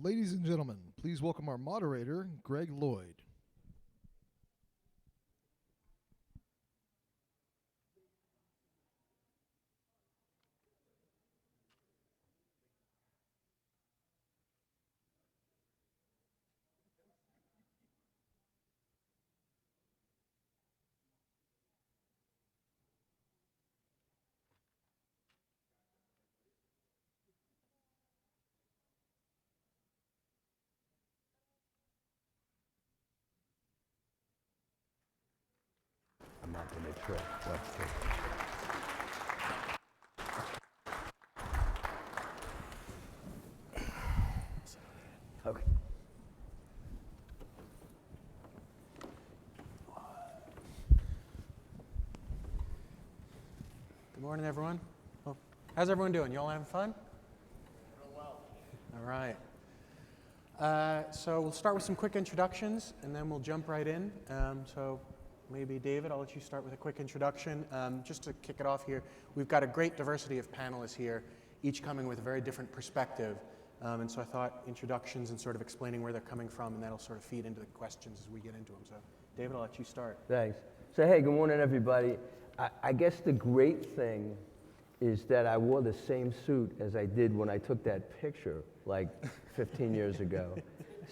Ladies and gentlemen, please welcome our moderator, Greg Lloyd. I'm not going to trip. Okay. Good morning, everyone. Well, how's everyone doing? You all having fun? Real well. All right. So we'll start with some quick introductions, and then we'll jump right in. So maybe, David, I'll let you start with a quick introduction. Just to kick it off here, we've got a great diversity of panelists here, each coming with a very different perspective. And so I thought introductions and sort of explaining where they're coming from, and that'll sort of feed into the questions as we get into them. So, David, I'll let you start. Thanks. So, hey, good morning, everybody. I guess the great thing is that I wore the same suit as I did when I took that picture like 15 years ago.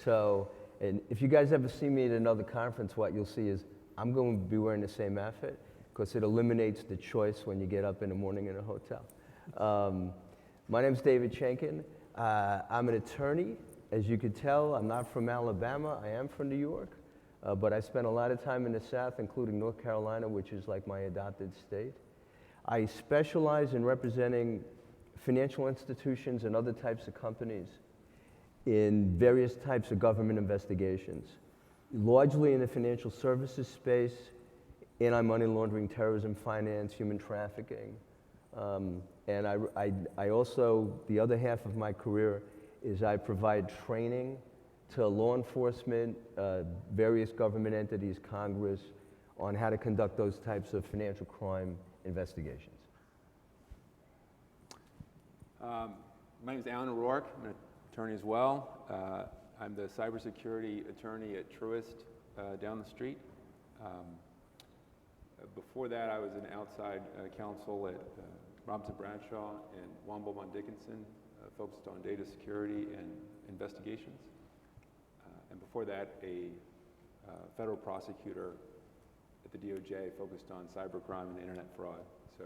So, and if you guys ever see me at another conference, what you'll see is I'm going to be wearing the same outfit because it eliminates the choice when you get up in the morning in a hotel. My name's David Schenken. I'm an attorney. As you could tell, I'm not from Alabama. I am from New York. But I spent a lot of time in the South, including North Carolina, which is like my adopted state. I specialize in representing financial institutions and other types of companies in various types of government investigations, largely in the financial services space, anti-money laundering, terrorism, finance, human trafficking. And I also, the other half of my career is I provide training to law enforcement, various government entities, Congress, on how to conduct those types of financial crime investigations. My name is Alan O'Rourke. I'm an attorney as well. I'm the cybersecurity attorney at Truist down the street. Before that, I was an outside counsel at Robinson Bradshaw and Womble Dickinson, focused on data security and investigations. And before that, a federal prosecutor at the DOJ focused on cybercrime and internet fraud. So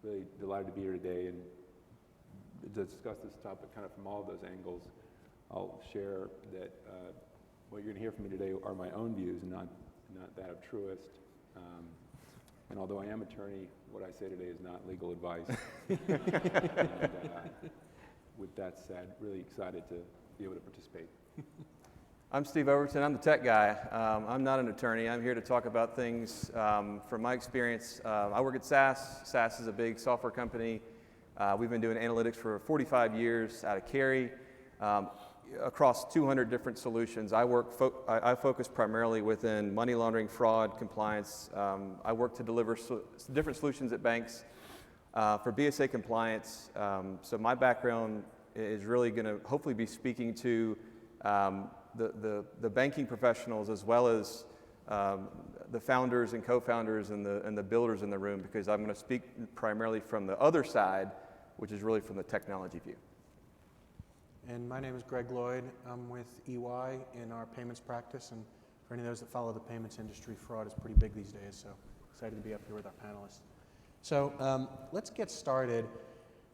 really delighted to be here today and to discuss this topic kind of from all of those angles. I'll share that what you're going to hear from me today are my own views and not that of Truist. And although I am an attorney, what I say today is not legal advice. And with that said, really excited to be able to participate. I'm Steve Overton. I'm the tech guy. I'm not an attorney. I'm here to talk about things from my experience. I work at SAS. SAS is a big software company. We've been doing analytics for 45 years out of Cary, across 200 different solutions. I focus primarily within money laundering, fraud, compliance. I work to deliver different solutions at banks for BSA compliance. So my background is really going to hopefully be speaking to the banking professionals as well as the founders and co-founders and the builders in the room, because I'm going to speak primarily from the other side, which is really from the technology view. And my name is Greg Lloyd. I'm with EY in our payments practice, and for any of those that follow the payments industry, fraud is pretty big these days, so excited to be up here with our panelists. So let's get started.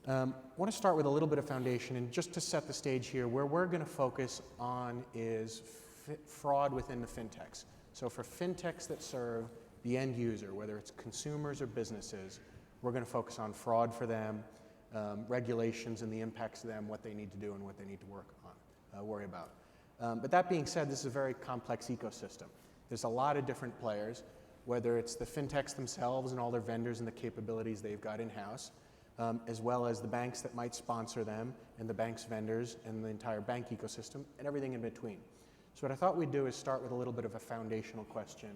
I want to start with a little bit of foundation, and just to set the stage here, where we're going to focus on is fraud within the fintechs. So for fintechs that serve the end user, whether it's consumers or businesses, we're going to focus on fraud for them, regulations and the impacts to them, what they need to do and what they need to worry about. But that being said, this is a very complex ecosystem. There's a lot of different players, whether it's the fintechs themselves and all their vendors and the capabilities they've got in-house, as well as the banks that might sponsor them and the bank's vendors and the entire bank ecosystem and everything in between. So what I thought we'd do is start with a little bit of a foundational question.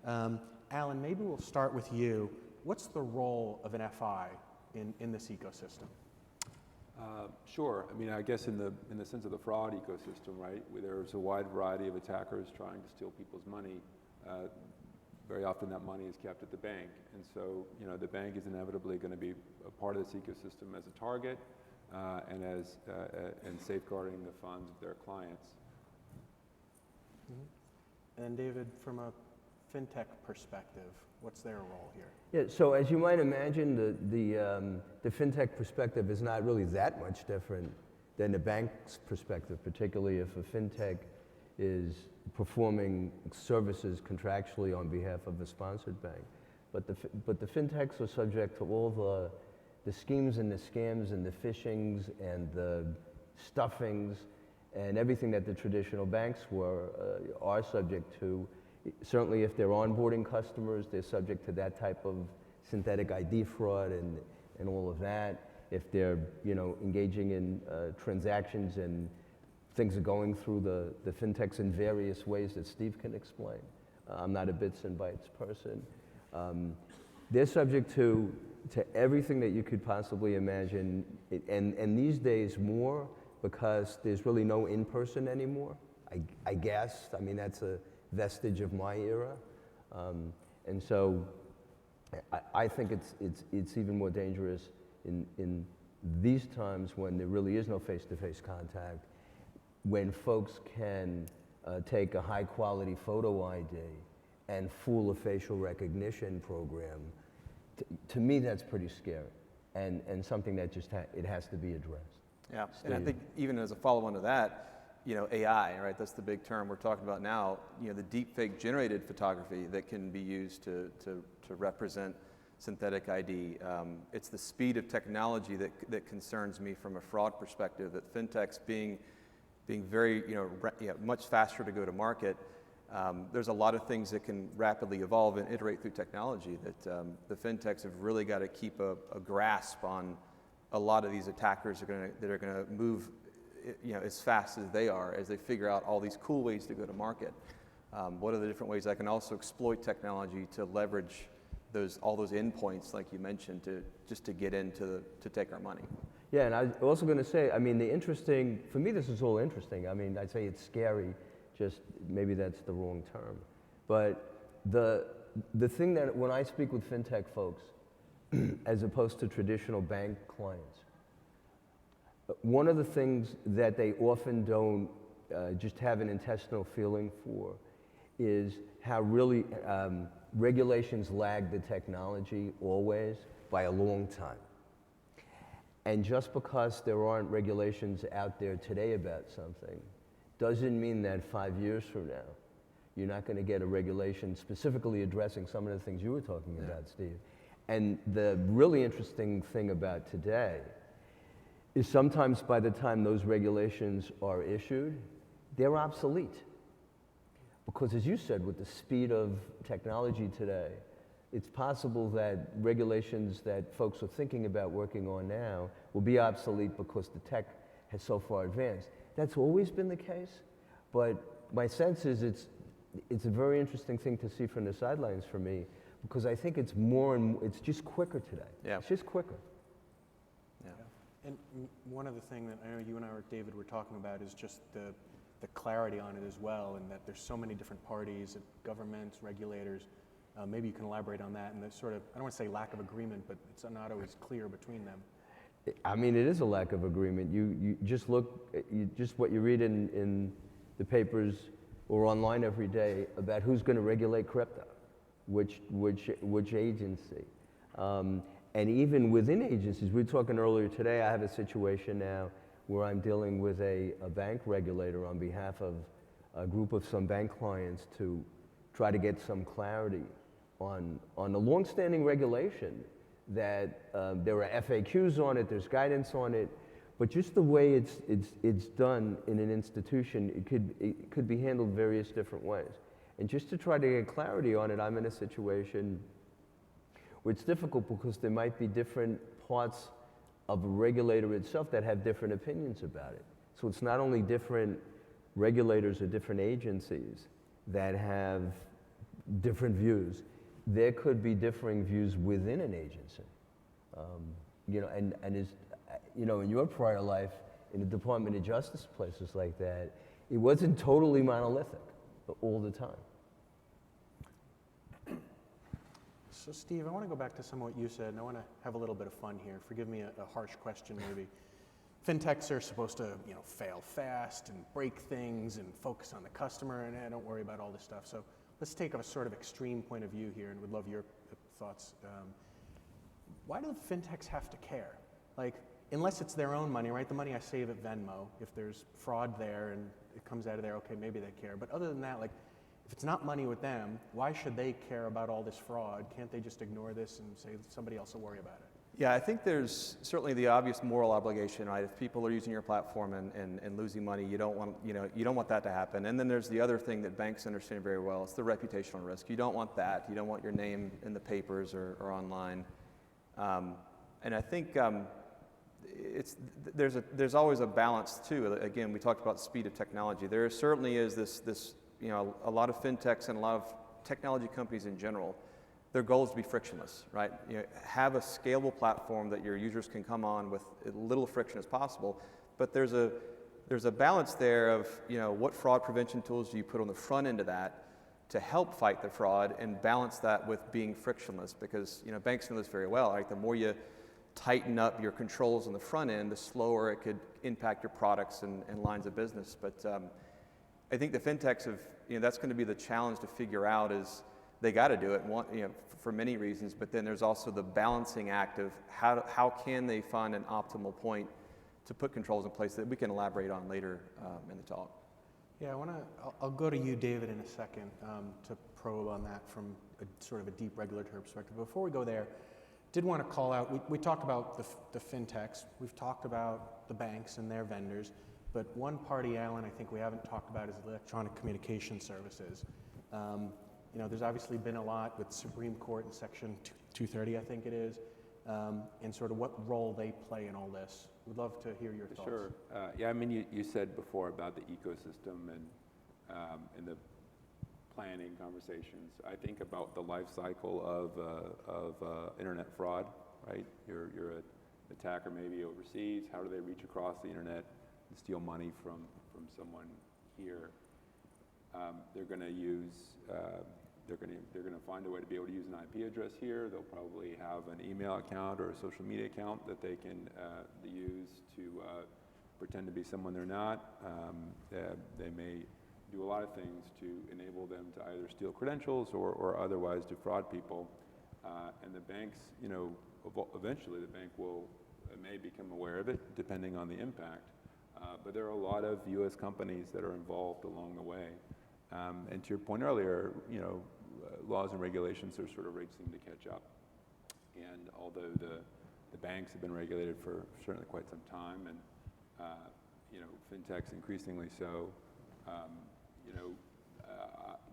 Alan, maybe we'll start with you. What's the role of an FI in this ecosystem? Sure. I mean, I guess in the sense of the fraud ecosystem, right, where there's a wide variety of attackers trying to steal people's money. Very often that money is kept at the bank, and so the bank is inevitably going to be a part of this ecosystem as a target and safeguarding the funds of their clients. Mm-hmm. And David, from a fintech perspective, what's their role here? Yeah, so as you might imagine, the fintech perspective is not really that much different than the bank's perspective, particularly if a fintech is performing services contractually on behalf of a sponsored bank. But the fintechs are subject to all the schemes and the scams and the phishings and the stuffings and everything that the traditional banks are subject to. Certainly if they're onboarding customers, they're subject to that type of synthetic ID fraud and all of that. If they're engaging in transactions and things are going through the fintechs in various ways that Steve can explain. I'm not a bits and bytes person. They're subject to everything that you could possibly imagine, and these days more because there's really no in-person anymore, I guess. I mean, that's a vestige of my era. And so I think it's even more dangerous in these times when there really is no face-to-face contact, when folks can take a high-quality photo ID and fool a facial recognition program. To me, that's pretty scary, and something that just it has to be addressed. Yeah, and I think even as a follow-on to that, AI, right? That's the big term we're talking about now. The deepfake generated photography that can be used to represent synthetic ID. It's the speed of technology that concerns me from a fraud perspective. That fintechs being very much faster to go to market. There's a lot of things that can rapidly evolve and iterate through technology that the fintechs have really got to keep a grasp on. A lot of these attackers that are going to move as fast as they are as they figure out all these cool ways to go to market. What are the different ways I can also exploit technology to leverage all those endpoints, like you mentioned, to get in to take our money? Yeah, and I was also going to say, I mean, for me, this is all interesting. I mean, I'd say it's scary, just maybe that's the wrong term. But the thing that when I speak with fintech folks, as opposed to traditional bank clients, one of the things that they often don't just have an intestinal feeling for is how really regulations lag the technology always by a long time. And just because there aren't regulations out there today about something doesn't mean that 5 years from now you're not going to get a regulation specifically addressing some of the things you were talking about, Steve. And the really interesting thing about today is sometimes by the time those regulations are issued, they're obsolete. Because as you said, with the speed of technology today, it's possible that regulations that folks are thinking about working on now will be obsolete because the tech has so far advanced. That's always been the case, but my sense is it's a very interesting thing to see from the sidelines for me, because I think it's it's just quicker today. Yeah. It's just quicker. Yeah. And one of the things that I know you and David were talking about is just the clarity on it as well, and that there's so many different parties, governments, regulators. Maybe you can elaborate on that and the sort of, I don't want to say lack of agreement, but it's not always clear between them. I mean, it is a lack of agreement. You just look, just what you read in the papers or online every day about who's going to regulate crypto, which agency. And even within agencies, we were talking earlier today, I have a situation now where I'm dealing with a bank regulator on behalf of a group of some bank clients to try to get some clarity on a longstanding regulation that there are FAQs on it, there's guidance on it, but just the way it's done in an institution, it could be handled various different ways. And just to try to get clarity on it, I'm in a situation where it's difficult because there might be different parts of a regulator itself that have different opinions about it. So it's not only different regulators or different agencies that have different views, there could be differing views within an agency. you know, in your prior life, in the Department of Justice, places like that, it wasn't totally monolithic all the time. So Steve, I want to go back to some of what you said, and I want to have a little bit of fun here. Forgive me a harsh question, maybe. Fintechs are supposed to, you know, fail fast and break things and focus on the customer, and don't worry about all this stuff. So let's take a sort of extreme point of view here, and would love your thoughts. Why do the fintechs have to care? Like, unless it's their own money, right? The money I save at Venmo, if there's fraud there and it comes out of there, okay, maybe they care. But other than that, like, if it's not money with them, why should they care about all this fraud? Can't they just ignore this and say somebody else will worry about it? Yeah, I think there's certainly the obvious moral obligation, right? If people are using your platform and losing money, you don't want that to happen. And then there's the other thing that banks understand very well. It's the reputational risk. You don't want that. You don't want your name in the papers or online. And I think there's always a balance too. Again, we talked about the speed of technology. There certainly is this you know, a lot of fintechs and a lot of technology companies in general, their goal is to be frictionless, right? You know, have a scalable platform that your users can come on with as little friction as possible. But there's a balance there of, you know, what fraud prevention tools do you put on the front end of that to help fight the fraud and balance that with being frictionless? Because, you know, banks know this very well, right? The more you tighten up your controls on the front end, the slower it could impact your products and lines of business. But I think the fintechs have, you know, that's going to be the challenge to figure out is they got to do it, you know, for many reasons, but then there's also the balancing act of how can they find an optimal point to put controls in place that we can elaborate on later in the talk. Yeah, I'll go to you, David, in a second to probe on that from sort of a deep regulatory perspective. Before we go there, did want to call out, we talked about the fintechs, we've talked about the banks and their vendors, but one party, Alan, I think we haven't talked about is electronic communication services. You know, there's obviously been a lot with Supreme Court in Section 230, I think it is, and sort of what role they play in all this. We'd love to hear your thoughts. Sure. Yeah, I mean, you said before about the ecosystem and the planning conversations. I think about the life cycle of internet fraud, right? You're an attacker maybe overseas. How do they reach across the internet and steal money from someone here? They're going to use. They're going to find a way to be able to use an IP address here. They'll probably have an email account or a social media account that they can use to pretend to be someone they're not. They may do a lot of things to enable them to either steal credentials or otherwise defraud people. And the banks, you know, eventually the bank may become aware of it, depending on the impact. But there are a lot of U.S. companies that are involved along the way. And to your point earlier, you know, laws and regulations are sort of racing to catch up. And although the banks have been regulated for certainly quite some time, and you know, fintechs increasingly so, you know,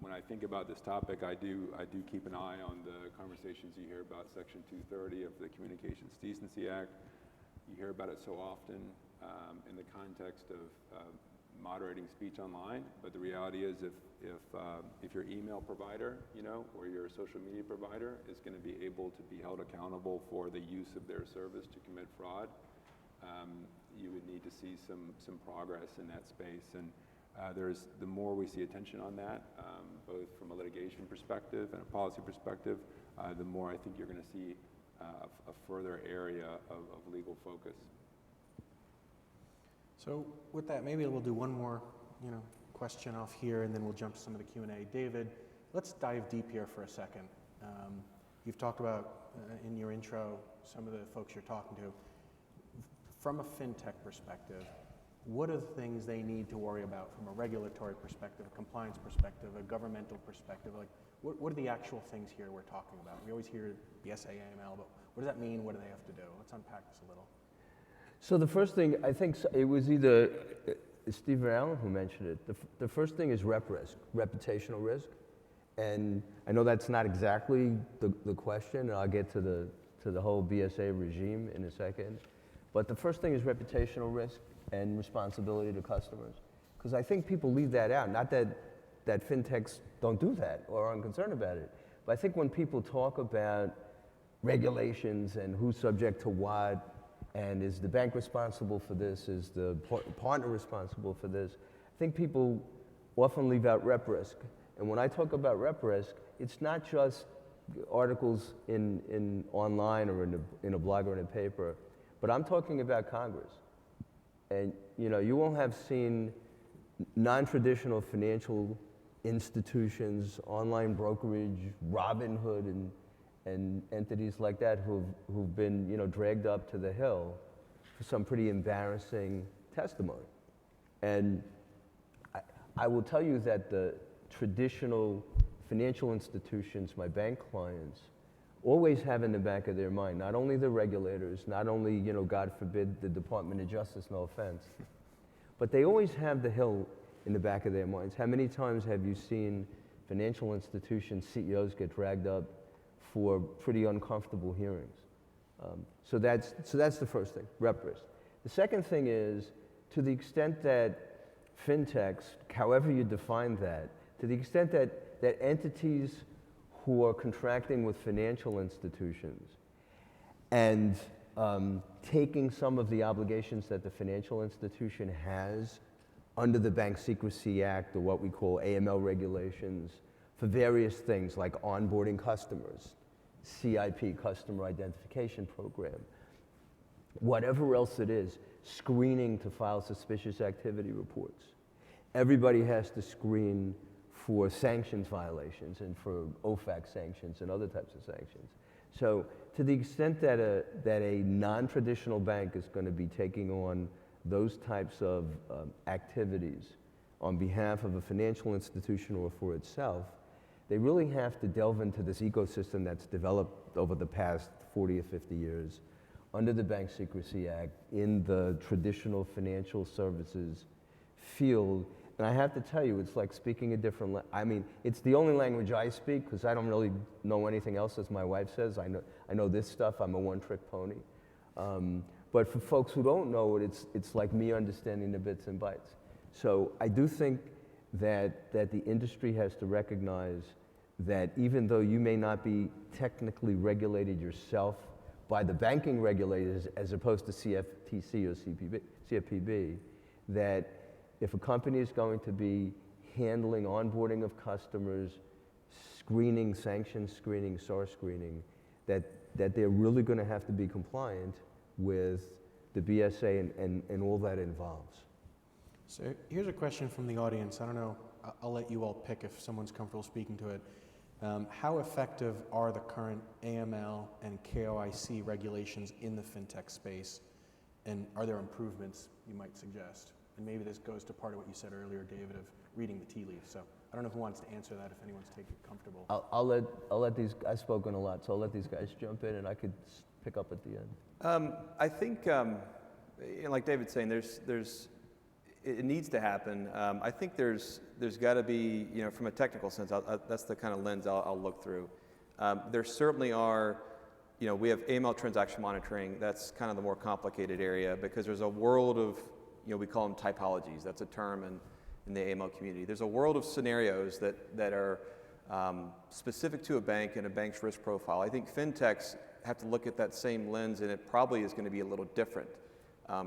when I think about this topic, I do keep an eye on the conversations you hear about Section 230 of the Communications Decency Act. You hear about it so often in the context of moderating speech online, but the reality is if your email provider, you know, or your social media provider is going to be able to be held accountable for the use of their service to commit fraud, you would need to see some progress in that space. And the more we see attention on that, both from a litigation perspective and a policy perspective, the more I think you're going to see a further area of legal focus. So with that, maybe we'll do one more, you know, question off here, and then we'll jump to some of the Q&A. David, let's dive deep here for a second. You've talked about in your intro some of the folks you're talking to. From a fintech perspective, what are the things they need to worry about from a regulatory perspective, a compliance perspective, a governmental perspective? Like, what are the actual things here we're talking about? We always hear the SAAML, but what does that mean? What do they have to do? Let's unpack this a little. So the first thing, I think it was either Steve or Alan who mentioned it. The first thing is rep risk, reputational risk. And I know that's not exactly the question, and I'll get to the whole BSA regime in a second. But the first thing is reputational risk and responsibility to customers. Because I think people leave that out. Not that fintechs don't do that or aren't concerned about it. But I think when people talk about regulations and who's subject to what, And is the bank responsible for this? Is the partner responsible for this? I think people often leave out rep risk. And when I talk about rep risk, it's not just articles in online or in a blog or in a paper, but I'm talking about Congress. And you won't have seen non-traditional financial institutions, online brokerage, Robinhood, and entities like that who've been dragged up to the Hill for some pretty embarrassing testimony. And I will tell you that the traditional financial institutions, my bank clients, always have in the back of their mind, not only the regulators, not only, God forbid, the Department of Justice, no offense, but they always have the Hill in the back of their minds. How many times have you seen financial institution CEOs get dragged up for pretty uncomfortable hearings? So that's the first thing, rep risk. The second thing is, to the extent that fintechs, however you define that, to the extent that entities who are contracting with financial institutions and taking some of the obligations that the financial institution has under the Bank Secrecy Act, or what we call AML regulations, for various things like onboarding customers, CIP, Customer Identification Program, whatever else it is, screening to file suspicious activity reports. Everybody has to screen for sanctions violations and for OFAC sanctions and other types of sanctions. So to the extent that a non-traditional bank is going to be taking on those types of activities on behalf of a financial institution or for itself, they really have to delve into this ecosystem that's developed over the past 40 or 50 years under the Bank Secrecy Act in the traditional financial services field. And I have to tell you, it's like speaking a different I mean, it's the only language I speak because I don't really know anything else, as my wife says. I know this stuff. I'm a one-trick pony. But for folks who don't know it, it's like me understanding the bits and bytes. So I do think that the industry has to recognize that even though you may not be technically regulated yourself by the banking regulators as opposed to CFTC or CFPB, that if a company is going to be handling onboarding of customers, screening, sanctions screening, SAR screening, that they're really going to have to be compliant with the BSA and all that involves. So here's a question from the audience. I don't know, I'll let you all pick if someone's comfortable speaking to it. How effective are the current AML and KYC regulations in the fintech space? And are there improvements you might suggest? And maybe this goes to part of what you said earlier, David, of reading the tea leaves. So I don't know who wants to answer that, if anyone's comfortable. I'll let these, I've spoken a lot, so I'll let these guys jump in and I could pick up at the end. I think, like David's saying, it needs to happen. I think there's got to be, from a technical sense, that's the kind of lens I'll look through. There certainly are, we have AML transaction monitoring. That's kind of the more complicated area because there's a world of, we call them typologies. That's a term in the AML community. There's a world of scenarios that are specific to a bank and a bank's risk profile. I think fintechs have to look at that same lens, and it probably is going to be a little different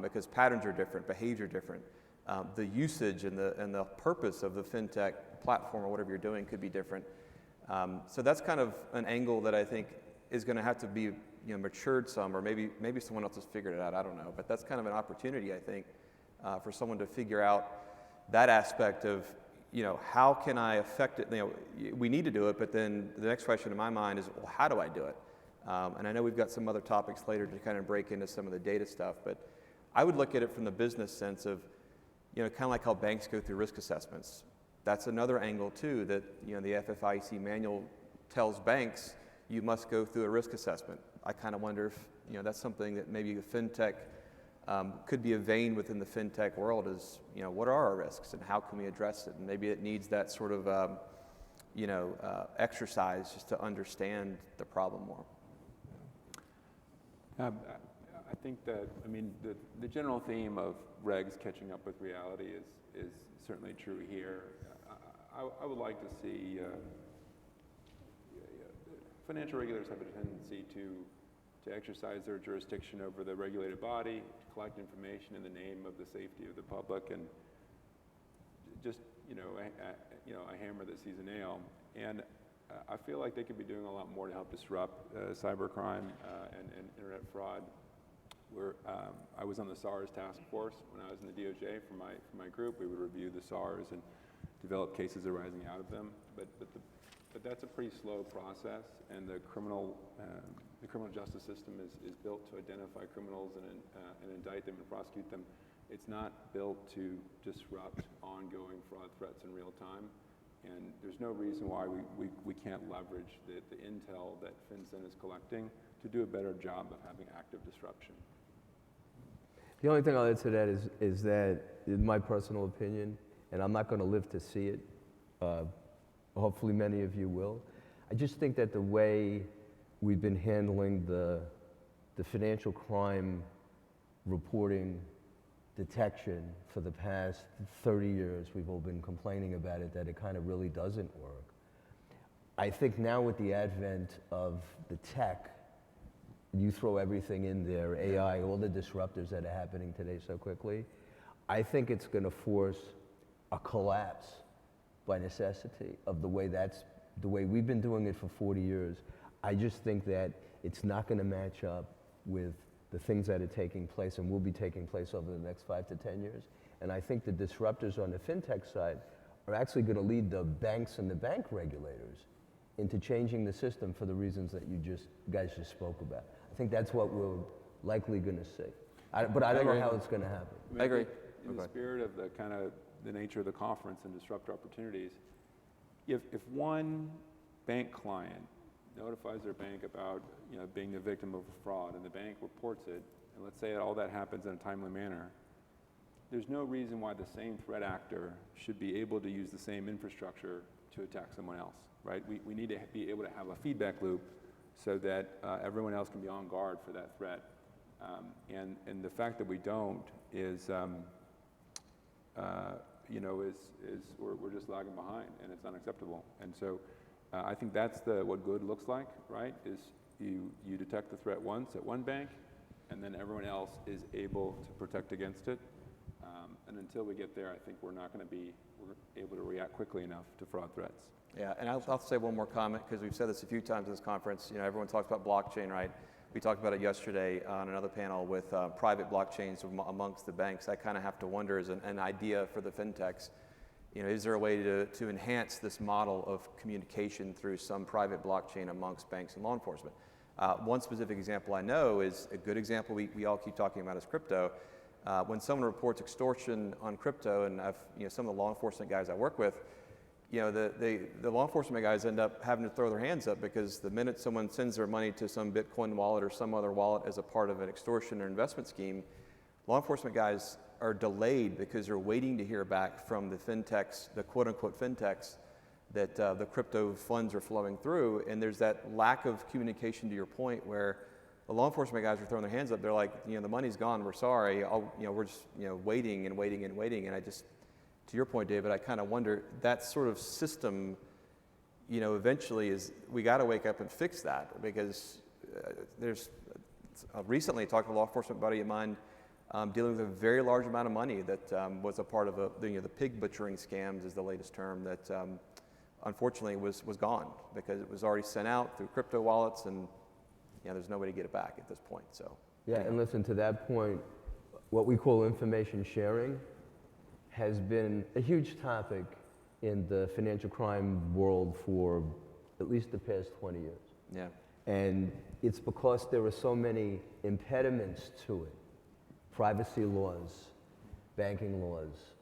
because patterns are different, behavior different. The usage and the purpose of the fintech platform or whatever you're doing could be different. So that's kind of an angle that I think is going to have to be matured some, or maybe someone else has figured it out. I don't know, but that's kind of an opportunity, I think, for someone to figure out that aspect of how can I affect it. We need to do it, but then the next question in my mind is, well, how do I do it? And I know we've got some other topics later to kind of break into some of the data stuff, but I would look at it from the business sense of kind of like how banks go through risk assessments. That's another angle too, that the FFIEC manual tells banks you must go through a risk assessment. I kind of wonder if that's something that maybe the fintech could be a vein within the fintech world is what are our risks and how can we address it? And maybe it needs that sort of exercise just to understand the problem more. I think that, the general theme of regs catching up with reality is certainly true here. I would like to see financial regulators have a tendency to to exercise their jurisdiction over the regulated body, to collect information in the name of the safety of the public, and just, a hammer that sees a nail. And I feel like they could be doing a lot more to help disrupt cybercrime and internet fraud. I was on the SARS task force when I was in the DOJ for my group. We would review the SARS and develop cases arising out of them. But that's a pretty slow process, and the criminal justice system is built to identify criminals and indict them and prosecute them. It's not built to disrupt ongoing fraud threats in real time. And there's no reason why we can't leverage the intel that FinCEN is collecting to do a better job of having active disruption. The only thing I'll add to that is that, in my personal opinion, and I'm not going to live to see it, hopefully many of you will, I just think that the way we've been handling the financial crime reporting detection for the past 30 years, we've all been complaining about it, that it kind of really doesn't work. I think now with the advent of the tech, you throw everything in there, AI, all the disruptors that are happening today so quickly, I think it's going to force a collapse by necessity of the way we've been doing it for 40 years. I just think that it's not going to match up with the things that are taking place and will be taking place over the next 5 to 10 years. And I think the disruptors on the fintech side are actually going to lead the banks and the bank regulators into changing the system for the reasons that you guys just spoke about. I think that's what we're likely going to see. But I don't know how it's going to happen. I agree. In the spirit of the nature of the conference and disrupt opportunities, if one bank client notifies their bank about being the victim of a fraud, and the bank reports it, and let's say all that happens in a timely manner, there's no reason why the same threat actor should be able to use the same infrastructure to attack someone else, right? We need to be able to have a feedback loop so that everyone else can be on guard for that threat. And the fact that we don't is we're just lagging behind, and it's unacceptable. And so I think that's what good looks like, right? Is you detect the threat once at one bank, and then everyone else is able to protect against it. And until we get there, I think we're able to react quickly enough to fraud threats. Yeah, and I'll say one more comment, because we've said this a few times at this conference. Everyone talks about blockchain, right? We talked about it yesterday on another panel with private blockchains amongst the banks. I kind of have to wonder, as an idea for the fintechs, is there a way to enhance this model of communication through some private blockchain amongst banks and law enforcement? One specific example I know is a good example we all keep talking about is crypto. When someone reports extortion on crypto, and some of the law enforcement guys I work with, the law enforcement guys end up having to throw their hands up, because the minute someone sends their money to some Bitcoin wallet or some other wallet as a part of an extortion or investment scheme, law enforcement guys are delayed because they're waiting to hear back from the fintechs, the quote-unquote fintechs, that the crypto funds are flowing through. And there's that lack of communication, to your point, where the law enforcement guys are throwing their hands up. They're like, the money's gone, we're sorry. We're just waiting and waiting and waiting. And to your point, David, I kind of wonder, that sort of system, eventually we got to wake up and fix that, because recently talked to a law enforcement buddy of mine dealing with a very large amount of money that was a part of the pig butchering scams is the latest term, that unfortunately was gone because it was already sent out through crypto wallets, and there's no way to get it back at this point. So yeah, and listen, to that point, what we call information sharing has been a huge topic in the financial crime world for at least the past 20 years. Yeah. And it's because there are so many impediments to it. Privacy laws, banking laws.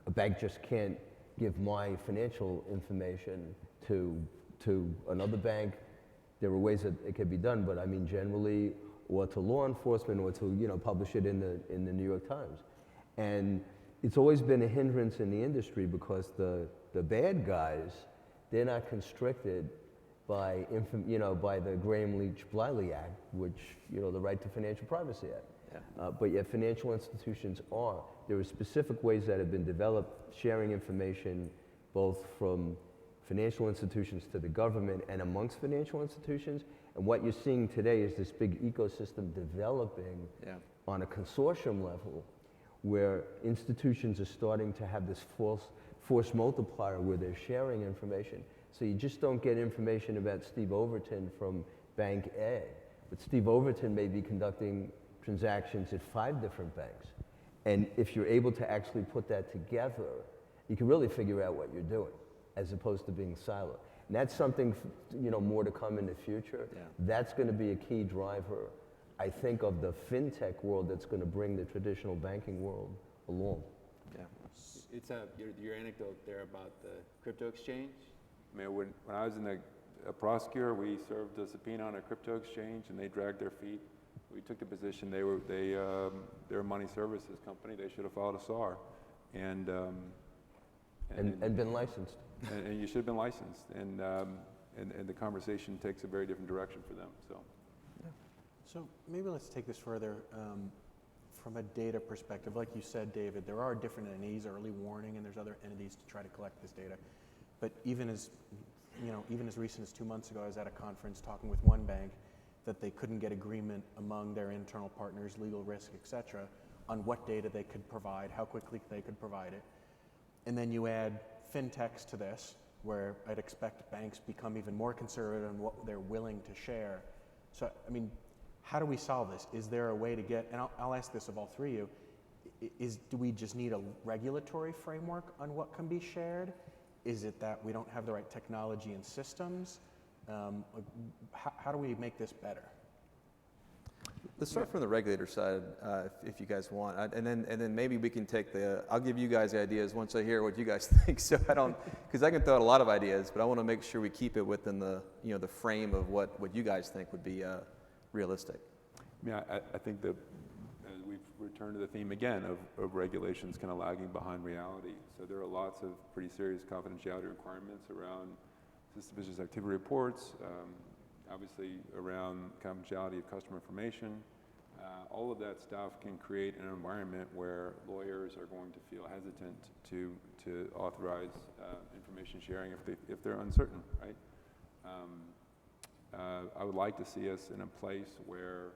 A bank just can't give my financial information to another bank. There are ways that it can be done, but I mean generally, or to law enforcement, or to publish it in the New York Times. And it's always been a hindrance in the industry, because the bad guys, they're not constricted by the Graham-Leach-Bliley Act, which the Right to Financial Privacy Act. Yeah. But yet financial institutions are. There are specific ways that have been developed, sharing information both from financial institutions to the government and amongst financial institutions. And what you're seeing today is this big ecosystem developing Yeah. on a consortium level where institutions are starting to have this force multiplier where they're sharing information. So you just don't get information about Steve Overton from Bank A, but Steve Overton may be conducting transactions at 5 different banks. And if you're able to actually put that together, you can really figure out what you're doing as opposed to being siloed. And that's something, more to come in the future. Yeah. That's going to be a key driver, I think, of the fintech world that's going to bring the traditional banking world along. Yeah. It's your anecdote there about the crypto exchange. I mean, when I was a prosecutor, we served a subpoena on a crypto exchange, and they dragged their feet. We took the position they're a money services company. They should have filed a SAR, and been licensed. and you should have been licensed. And the conversation takes a very different direction for them. So maybe let's take this further from a data perspective. Like you said, David, there are different entities, early warning, and there's other entities to try to collect this data. But even as recent as 2 months ago, I was at a conference talking with one bank that they couldn't get agreement among their internal partners, legal risk, et cetera, on what data they could provide, how quickly they could provide it. And then you add fintechs to this, where I'd expect banks become even more conservative in what they're willing to share. So, I mean, how do we solve this? Is there a way to get, and I'll ask this of all three of you, do we just need a regulatory framework on what can be shared? Is it that we don't have the right technology and systems? How do we make this better? Let's start from the regulator side, if you guys want, and then maybe we can take I'll give you guys the ideas once I hear what you guys think. So because I can throw out a lot of ideas, but I want to make sure we keep it within the the frame of what you guys think would be realistic. Yeah, I think that we've returned to the theme again of regulations kind of lagging behind reality. So there are lots of pretty serious confidentiality requirements around suspicious activity reports, obviously around confidentiality of customer information. All of that stuff can create an environment where lawyers are going to feel hesitant to authorize information sharing if they're uncertain, right? I would like to see us in a place where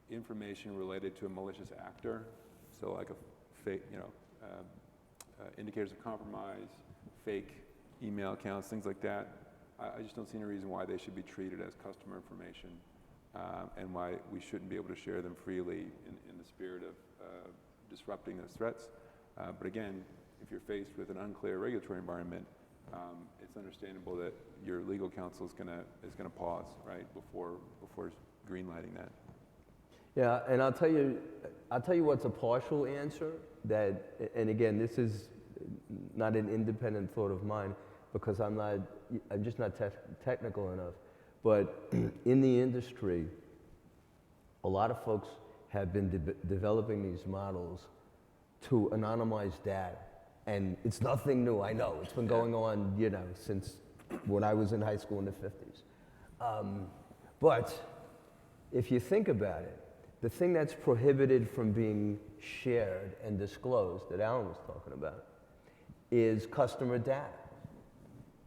information related to a malicious actor, so like a fake, indicators of compromise, fake email accounts, things like that. I just don't see any reason why they should be treated as customer information, and why we shouldn't be able to share them freely in the spirit of disrupting those threats. But again, if you're faced with an unclear regulatory environment, it's understandable that your legal counsel is gonna pause, right, before greenlighting that. Yeah, and I'll tell you what's a partial answer that, and again, this is not an independent thought of mine because I'm just not technical enough. But in the industry, a lot of folks have been developing these models to anonymize data. And it's nothing new, I know. It's been going on, since when I was in high school in the 50s. But if you think about it, the thing that's prohibited from being shared and disclosed that Alan was talking about is customer data.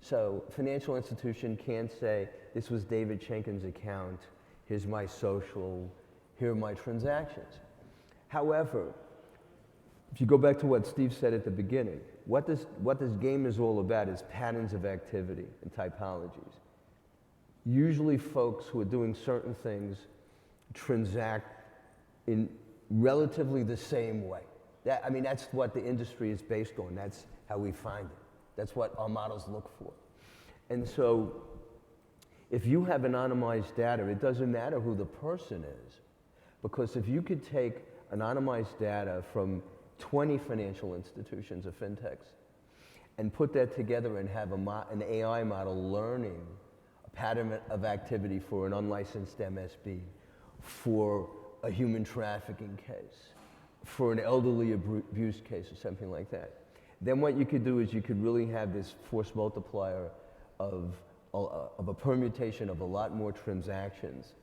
So financial institution can't say, this was David Schenken's account, here's my social, here are my transactions. However, if you go back to what Steve said at the beginning, what this game is all about is patterns of activity and typologies. Usually folks who are doing certain things transact in relatively the same way. That's what the industry is based on. That's how we find it. That's what our models look for. And so if you have anonymized data, it doesn't matter who the person is, because if you could take anonymized data from 20 financial institutions or fintechs and put that together and have an AI model learning a pattern of activity for an unlicensed MSB, for a human trafficking case, for an elderly abuse case or something like that, then what you could do is you could really have this force multiplier of a permutation of a lot more transactions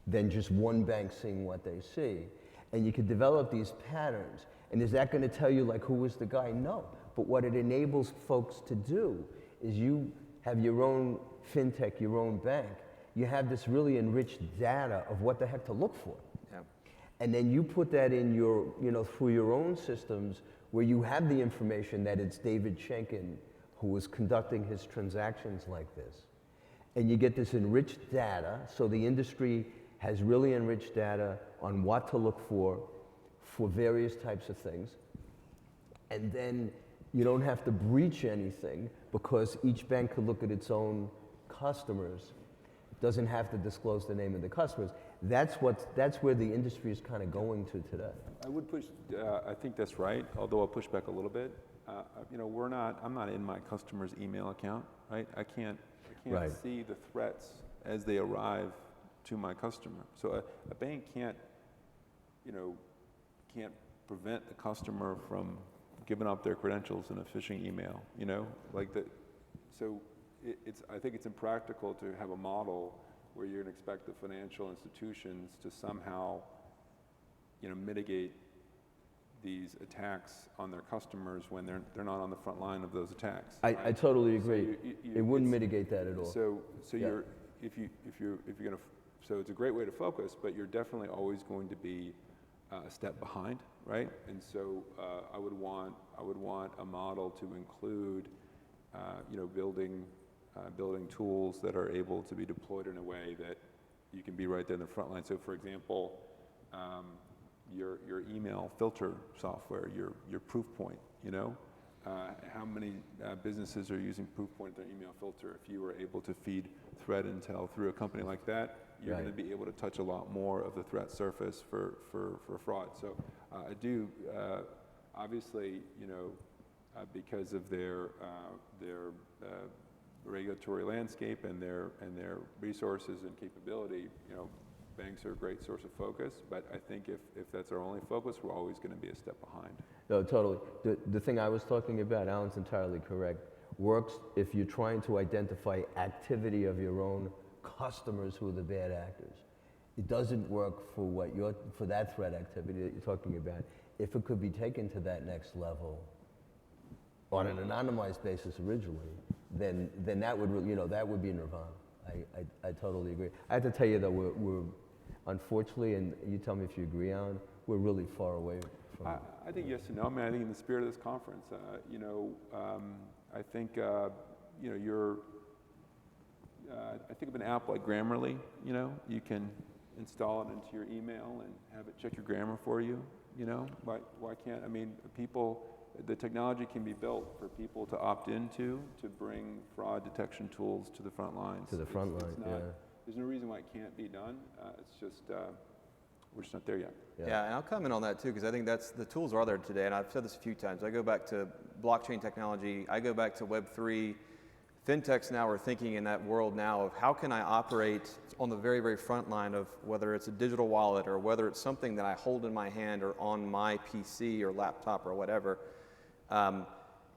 than just one bank seeing what they see. And you could develop these patterns. And is that going to tell you who was the guy? No. But what it enables folks to do is you have your own fintech, your own bank, you have this really enriched data of what the heck to look for. Yeah. And then you put that in your, through your own systems where you have the information that it's David Schenken who was conducting his transactions like this. And you get this enriched data, so the industry has really enriched data on what to look for various types of things. And then you don't have to breach anything because each bank could look at its own customers, doesn't have to disclose the name of the customers. That's where the industry is kind of going to today. I would push, I think that's right, although I'll push back a little bit. I'm not in my customer's email account, right? I can't Right. see the threats as they arrive to my customer. So a bank can't prevent the customer from giving up their credentials in a phishing email, So I think it's impractical to have a model where you're going to expect the financial institutions to somehow, mitigate these attacks on their customers when they're not on the front line of those attacks. I totally agree. So It wouldn't mitigate that at all. So Yeah. if you're going to, so it's a great way to focus, but you're definitely always going to be a step behind, right? And so I would want a model to include, building tools that are able to be deployed in a way that you can be right there in the front line. So for example, your email filter software, your Proofpoint, how many businesses are using Proofpoint in their email filter? If you were able to feed threat intel through a company like that, you're Right. going to be able to touch a lot more of the threat surface for fraud. So I do, obviously, because of their regulatory landscape and their resources and capability, banks are a great source of focus, but I think if that's our only focus, we're always going to be a step behind. No, totally. The thing I was talking about, Alan's entirely correct, works if you're trying to identify activity of your own customers who are the bad actors. It doesn't work for that threat activity that you're talking about. If it could be taken to that next level on an anonymized basis originally, then that would that would be nirvana. I totally agree. I have to tell you though, we're unfortunately, and you tell me if you agree, Alan, we're really far away from it. I think yes and no. I mean, I think in the spirit of this conference, I think you're. I think of an app like Grammarly. You can install it into your email and have it check your grammar for you. Why can't? I mean, the technology can be built for people to opt into to bring fraud detection tools to the front lines. To the front line, yeah. There's no reason why it can't be done. It's just we're just not there yet. Yeah, and I'll comment on that too, because I think the tools are there today, and I've said this a few times. I go back to blockchain technology, I go back to Web3. Fintechs now are thinking in that world now of how can I operate on the very, very front line of whether it's a digital wallet or whether it's something that I hold in my hand or on my PC or laptop or whatever.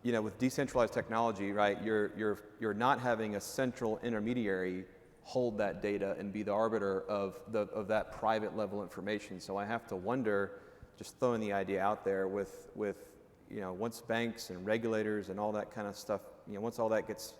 With decentralized technology, right, you're not having a central intermediary hold that data and be the arbiter of that private level information. So I have to wonder, just throwing the idea out there with once banks and regulators and all that kind of stuff, once all that gets,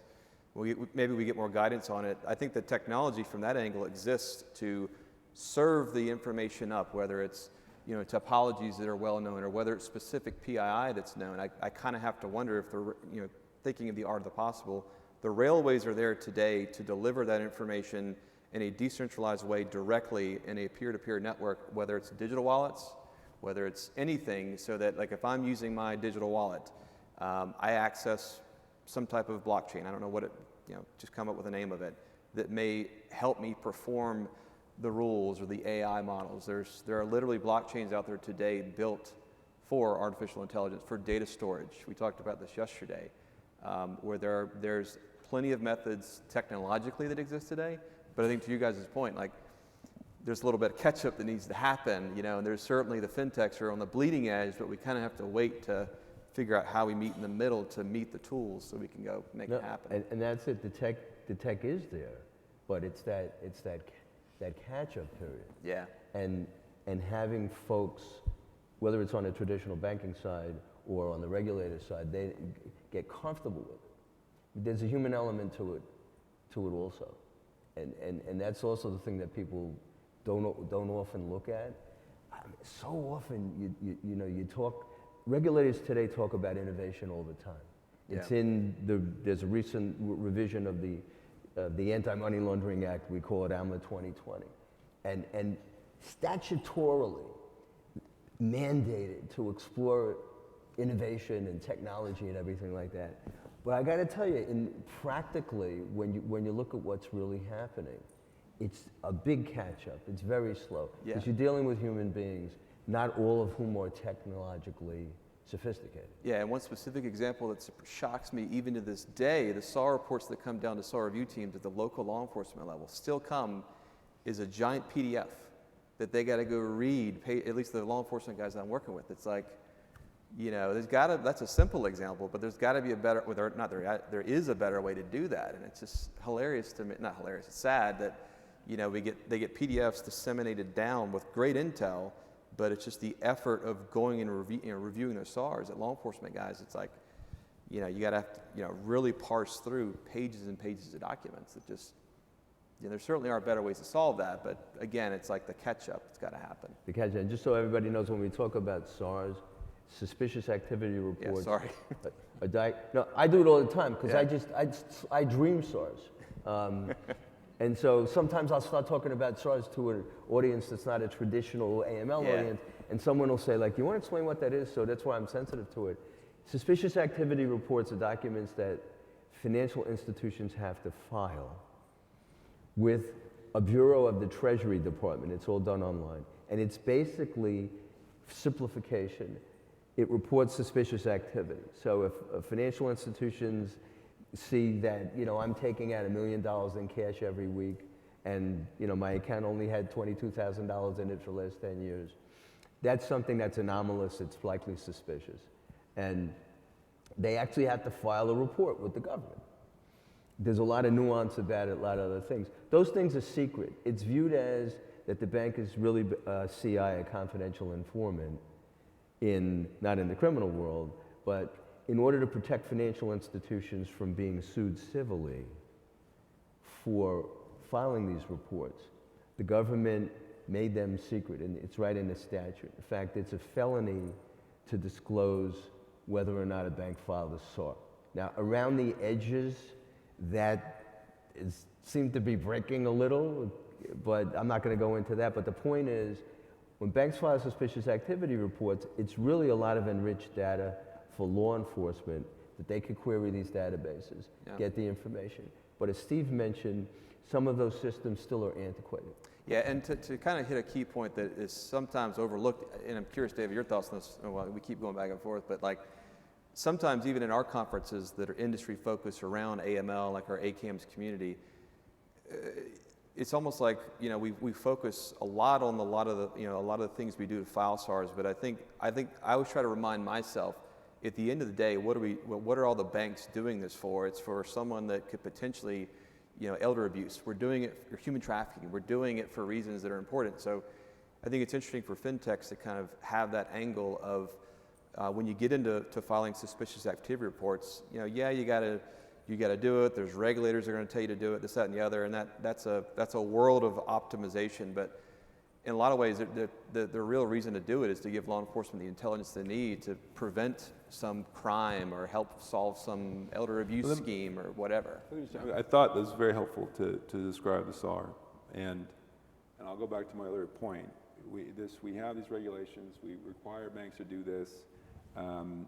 maybe we get more guidance on it. I think the technology from that angle exists to serve the information up, whether it's topologies that are well known or whether it's specific PII that's known. I kind of have to wonder if thinking of the art of the possible, the railways are there today to deliver that information in a decentralized way directly in a peer-to-peer network, whether it's digital wallets, whether it's anything, so that like if I'm using my digital wallet, I access some type of blockchain. I don't know what it, just come up with a name of it, that may help me perform the rules or the AI models. There are literally blockchains out there today built for artificial intelligence, for data storage. We talked about this yesterday, where there's plenty of methods technologically that exist today, but I think to you guys' point, like there's a little bit of catch-up that needs to happen, and there's certainly the fintechs are on the bleeding edge, but we kind of have to wait to figure out how we meet in the middle to meet the tools so we can go make it happen. And that's it. The tech is there, but it's that catch-up period. Yeah. And having folks, whether it's on a traditional banking side or on the regulator side, they get comfortable with it. there's a human element to it also. And that's also the thing that people don't often look at. I mean, so often, you talk, regulators today talk about innovation all the time. It's there's a recent revision of the Anti-Money Laundering Act, we call it AMLA 2020. And statutorily mandated to explore innovation and technology and everything like that. But I got to tell you, practically, when you look at what's really happening, it's a big catch-up. It's very slow. Because you're dealing with human beings, not all of whom are technologically sophisticated. Yeah, and one specific example that shocks me even to this day, the SAW reports that come down to SAW review teams at the local law enforcement level still come is a giant PDF that they got to go read, at least the law enforcement guys that I'm working with. It's like, that's a simple example, but there's got to be a better, there is a better way to do that. And it's just hilarious to me, not hilarious, it's sad that, they get PDFs disseminated down with great intel, but it's just the effort of going and reviewing those SARs at law enforcement guys. It's like, you got to have to, really parse through pages and pages of documents that just, there certainly are better ways to solve that, but again, it's like the catch-up. It's got to happen. The catch-up, and just so everybody knows, when we talk about SARs, suspicious activity reports. Yeah, sorry. No, I do it all the time because I dream SARs. And so sometimes I'll start talking about SARs to an audience that's not a traditional AML audience, and someone will say, like, you want to explain what that is? So that's why I'm sensitive to it. Suspicious activity reports are documents that financial institutions have to file with a bureau of the Treasury Department. It's all done online. And it's basically simplification. It reports suspicious activity. So if financial institutions see that, I'm taking out $1 million in cash every week, and, my account only had $22,000 in it for the last 10 years, that's something that's anomalous, it's likely suspicious. And they actually have to file a report with the government. There's a lot of nuance about it, a lot of other things. Those things are secret. It's viewed as that the bank is really a CI, a confidential informant, not in the criminal world, but in order to protect financial institutions from being sued civilly for filing these reports, the government made them secret, and it's right in the statute. In fact, it's a felony to disclose whether or not a bank filed a SAR. Now, around the edges, that seemed to be breaking a little, but I'm not going to go into that. But the point is, when banks file suspicious activity reports, it's really a lot of enriched data for law enforcement that they could query these databases, get the information. But as Steve mentioned, some of those systems still are antiquated. Yeah, and to kind of hit a key point that is sometimes overlooked, and I'm curious, David, your thoughts on this, well, we keep going back and forth, but like, sometimes even in our conferences that are industry focused around AML, like our ACAMS community, it's almost like, we focus a lot on a lot of the things we do to file SARs, but I think I always try to remind myself, at the end of the day, what are all the banks doing this for? It's for someone that could potentially, elder abuse. We're doing it for human trafficking. We're doing it for reasons that are important. So I think it's interesting for fintechs to kind of have that angle of when you get into filing suspicious activity reports, you got to do it. There's regulators that are going to tell you to do it, this, that, and the other, and that's a world of optimization. But in a lot of ways, the real reason to do it is to give law enforcement the intelligence they need to prevent some crime or help solve some elder abuse scheme or whatever. I thought this was very helpful to describe the SAR, and I'll go back to my earlier point. We have these regulations. We require banks to do this, and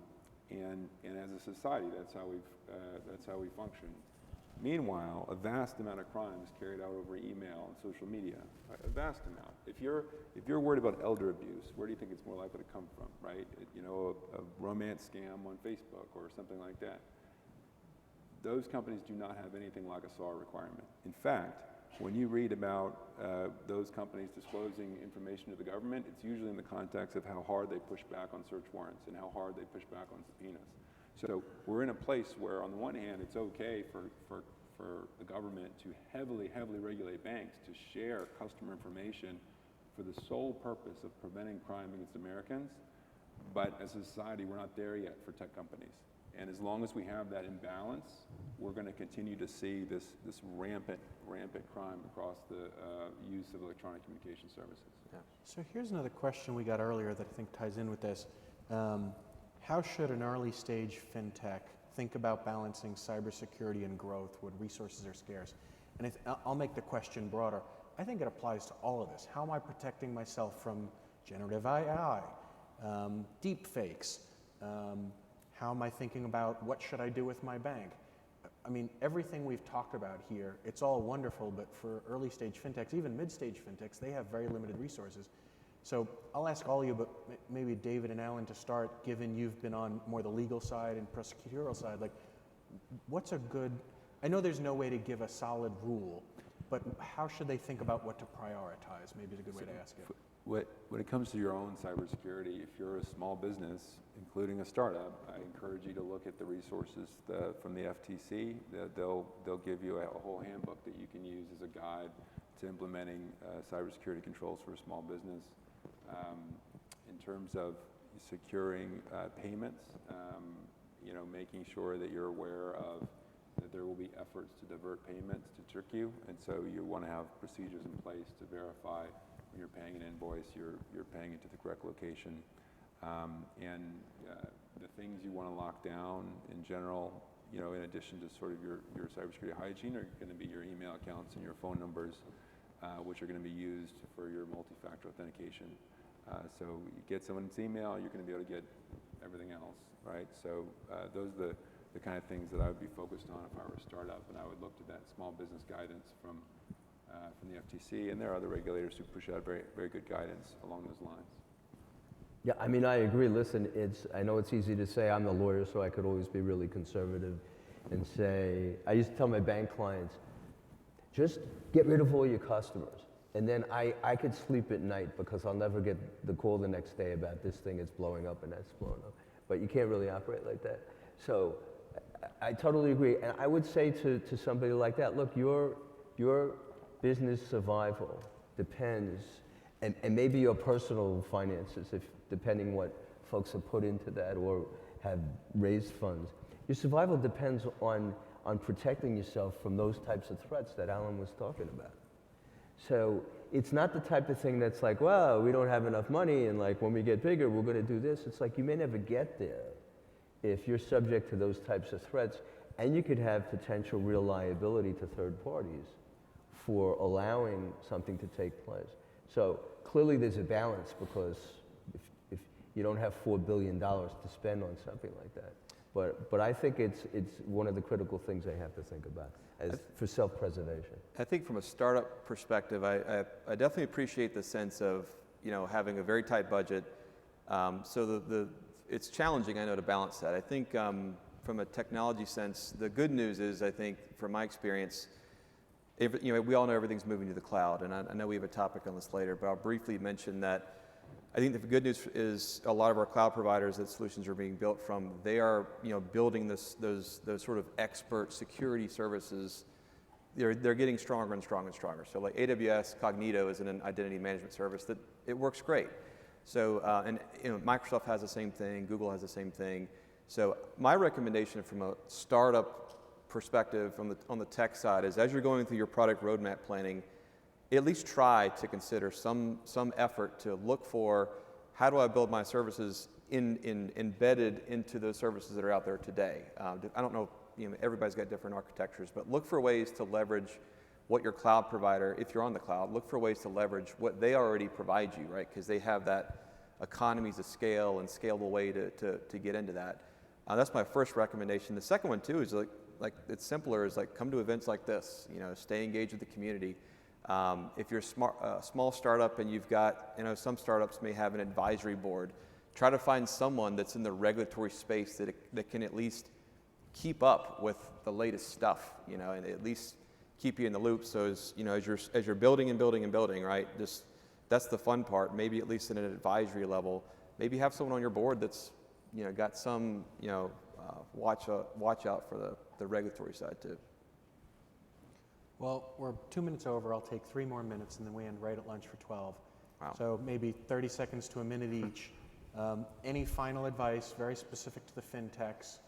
as a society, that's how we function. Meanwhile, a vast amount of crime is carried out over email and social media. A vast amount. If you're worried about elder abuse, where do you think it's more likely to come from, right? A romance scam on Facebook or something like that. Those companies do not have anything like a SAR requirement. In fact, when you read about those companies disclosing information to the government, it's usually in the context of how hard they push back on search warrants and how hard they push back on subpoenas. So we're in a place where, on the one hand, it's okay for the government to heavily regulate banks to share customer information for the sole purpose of preventing crime against Americans. But as a society, we're not there yet for tech companies. And as long as we have that imbalance, we're going to continue to see this rampant crime across the use of electronic communication services. Yeah. So here's another question we got earlier that I think ties in with this. How should an early stage fintech think about balancing cybersecurity and growth when resources are scarce? And I'll make the question broader. I think it applies to all of this. How am I protecting myself from generative AI, deep fakes? How am I thinking about what should I do with my bank? I mean, everything we've talked about here, it's all wonderful, but for early stage fintechs, even mid stage fintechs, they have very limited resources. So I'll ask all of you, but maybe David and Alan to start, given you've been on more the legal side and prosecutorial side, like what's a good, I know there's no way to give a solid rule, but how should they think about what to prioritize? Maybe is a good way to ask it. When it comes to your own cybersecurity, if you're a small business, including a startup, I encourage you to look at the resources from the FTC. They'll give you a whole handbook that you can use as a guide to implementing cybersecurity controls for a small business. In terms of securing payments, making sure that you're aware of that there will be efforts to divert payments to trick you, and so you want to have procedures in place to verify when you're paying an invoice, you're paying it to the correct location. And the things you want to lock down in general, in addition to sort of your cybersecurity hygiene, are going to be your email accounts and your phone numbers, which are going to be used for your multi-factor authentication. So you get someone's email, you're going to be able to get everything else, right? So those are the kind of things that I would be focused on if I were a startup, and I would look to that small business guidance from the FTC, and there are other regulators who push out very, very good guidance along those lines. Yeah, I mean, I agree. Listen, I know it's easy to say I'm the lawyer, so I could always be really conservative and say, I used to tell my bank clients, just get rid of all your customers. And then I could sleep at night because I'll never get the call the next day about this thing is blowing up and that's blowing up. But you can't really operate like that. So I totally agree. And I would say to somebody like that, look, your business survival depends, and maybe your personal finances, depending what folks have put into that or have raised funds. Your survival depends on protecting yourself from those types of threats that Alan was talking about. So it's not the type of thing that's like, well, we don't have enough money, and like when we get bigger, we're going to do this. It's like you may never get there if you're subject to those types of threats, and you could have potential real liability to third parties for allowing something to take place. So clearly there's a balance, because if you don't have $4 billion to spend on something like that. But I think it's one of the critical things they have to think about for self-preservation. I think from a startup perspective, I definitely appreciate the sense of having a very tight budget. So it's challenging, I know, to balance that. I think from a technology sense, the good news is, I think from my experience, we all know everything's moving to the cloud, and I know we have a topic on this later, but I'll briefly mention that I think the good news is a lot of our cloud providers that solutions are being built from, they are building those sort of expert security services. They're getting stronger and stronger and stronger. So like AWS Cognito is an identity management service that it works great. So and Microsoft has the same thing, Google has the same thing. So my recommendation from a startup perspective on the tech side is, as you're going through your product roadmap planning, at least try to consider some effort to look for, how do I build my services embedded into those services that are out there today. I don't know, everybody's got different architectures, but look for ways to leverage what your cloud provider, if you're on the cloud, look for ways to leverage what they already provide you, right? Because they have that economies of scale and scalable way to get into that. That's my first recommendation. The second one too is like it's simpler, is like come to events like this, stay engaged with the community. If you're a small startup and you've got, some startups may have an advisory board, try to find someone that's in the regulatory space that can at least keep up with the latest stuff, and at least keep you in the loop. So as you're building and building and building, right? That's the fun part. Maybe at least at an advisory level, maybe have someone on your board that's, got some, watch out for the regulatory side too. Well, we're 2 minutes over. I'll take 3 more minutes, and then we end right at lunch for 12. Wow. So maybe 30 seconds to a minute each. Any final advice, very specific to the fintechs,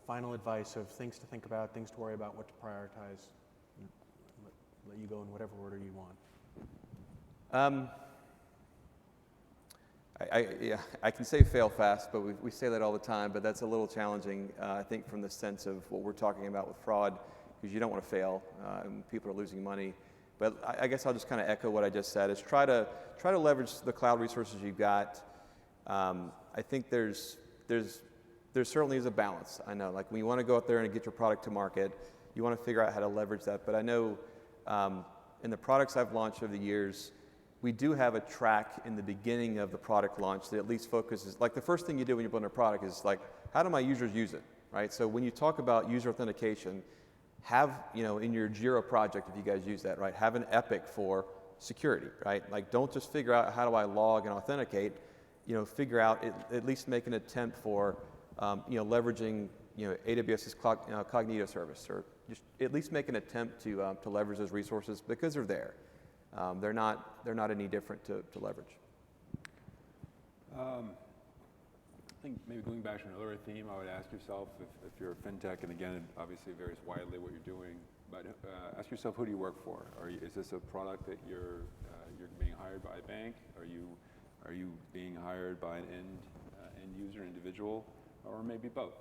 final advice of things to think about, things to worry about, what to prioritize? Let you go in whatever order you want. I can say fail fast, but we say that all the time, but that's a little challenging, I think, from the sense of what we're talking about with fraud, because you don't want to fail, and people are losing money. But I guess I'll just kind of echo what I just said, is try to leverage the cloud resources you've got. I think there certainly is a balance. I know, like when you want to go out there and get your product to market, you want to figure out how to leverage that. But I know in the products I've launched over the years, we do have a track in the beginning of the product launch that at least focuses, like the first thing you do when you build a product is like, how do my users use it, right? So when you talk about user authentication, have, in your Jira project, if you guys use that, right, have an epic for security, right? Like don't just figure out how do I log and authenticate, figure out, at least make an attempt for, leveraging, AWS's Cognito service, or just at least make an attempt to leverage those resources because they're there. They're not any different to leverage. I think maybe going back to another theme, I would ask yourself if you're a fintech, and again, it obviously varies widely what you're doing, but ask yourself, who do you work for? Is this a product that you're being hired by a bank? Are you being hired by an end user, individual, or maybe both?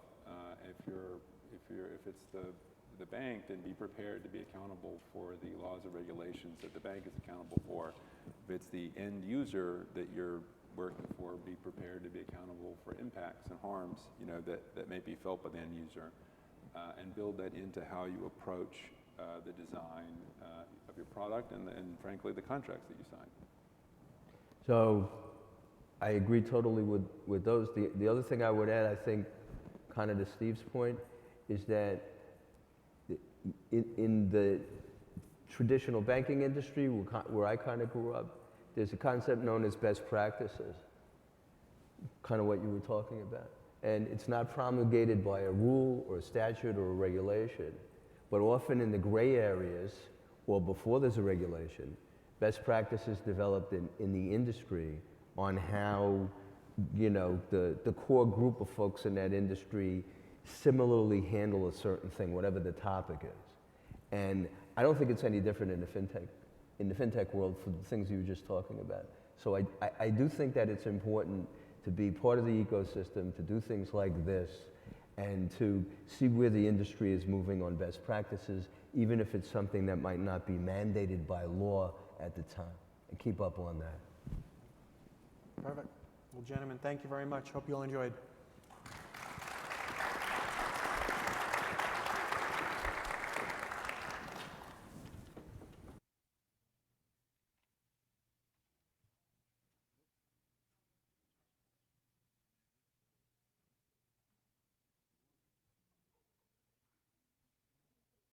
If it's the bank, then be prepared to be accountable for the laws and regulations that the bank is accountable for. If it's the end user that you're working for, be prepared to be accountable for impacts and harms, that may be felt by the end user, and build that into how you approach the design of your product and frankly the contracts that you sign. So I agree totally with those. The other thing I would add, I think, kind of to Steve's point, is that in the traditional banking industry, where I kind of grew up, there's a concept known as best practices, kind of what you were talking about. And it's not promulgated by a rule or a statute or a regulation, but often in the gray areas, or before there's a regulation, best practices developed in the industry on how, the core group of folks in that industry similarly handle a certain thing, whatever the topic is. And I don't think it's any different in the fintech world for the things you were just talking about. So I do think that it's important to be part of the ecosystem, to do things like this, and to see where the industry is moving on best practices, even if it's something that might not be mandated by law at the time, and keep up on that. Perfect. Well, gentlemen, thank you very much. Hope you all enjoyed.